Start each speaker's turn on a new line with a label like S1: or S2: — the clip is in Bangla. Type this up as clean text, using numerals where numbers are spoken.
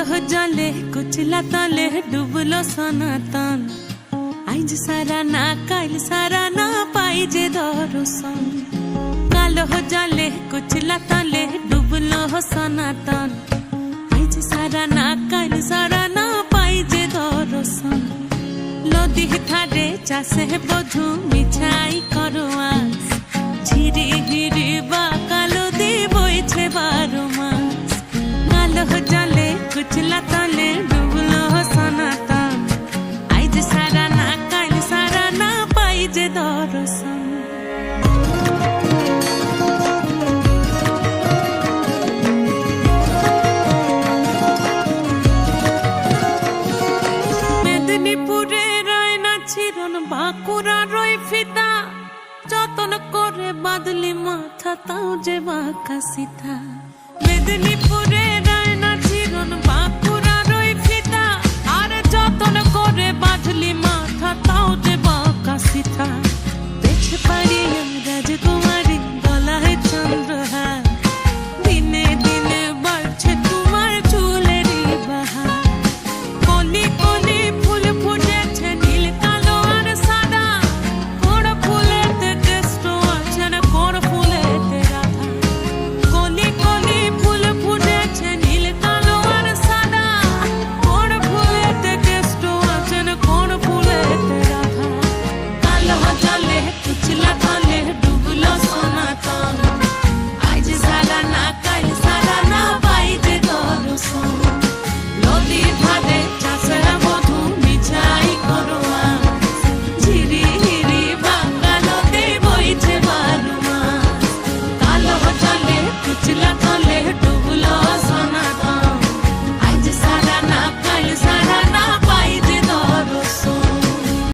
S1: কালো জলে কুচলা তলে ডুবলো সনাতন আইজ সারা না কাল সারা না পাই যে দর্শন কালো জলে কুচলা তলে ডুবলো সনাতন আইজ সারা না কাল সারা না পাই যে দর্শন নদী ধারে চাষে বধু মিছাই করো আস ঝিরি হিরি বা কালো দি বইছে 12 মাস কালো জলে কুচলা তলে ডুবলো সনাতন আইজ সারা না কাল সারা না পাই যে দর্শন মেদিনীপুরে রয় না ছিরন বাঁকুড়া রয় ফিতা যতন করে বাদলি মাথা তাও যে বাঁকা সিথা মেদিনীপুরে রয় না ছিরন বাঁকুড়া রয় ফিতা আর যতন করে বাদলি মাথা তাও যে বাঁকা সিথা দেখে পারি রাজকুমারী গলায় চন্দ্রহার দিনে দিনে বাড়ছে তোমার চুলেরই বাহার কলি কলি ফুল ফুটেছে নীল কালো আর সাদা কোন ফুলেতে কৃষ্ণ আছে না কোন ফুলেতে রাধা কলি কলি ফুল ফুটেছে নীল কালো আর সাদা কোন ফুলেতে কৃষ্ণ আছে না কোন ফুলেতে রাধা কালো জলে কুচলা তলে ডুবলো সনাতন আইজ সারা না কাল সারা না পাই যে দর্শন নদী ধারে চাষের বধু মিছাই করো আস ঝিরি হিরি বাঁকা নদী বইছে 12 মাস কালো জলে কুচলা তলে ডুবলো সনাতন আইজ সারা না কাল সারা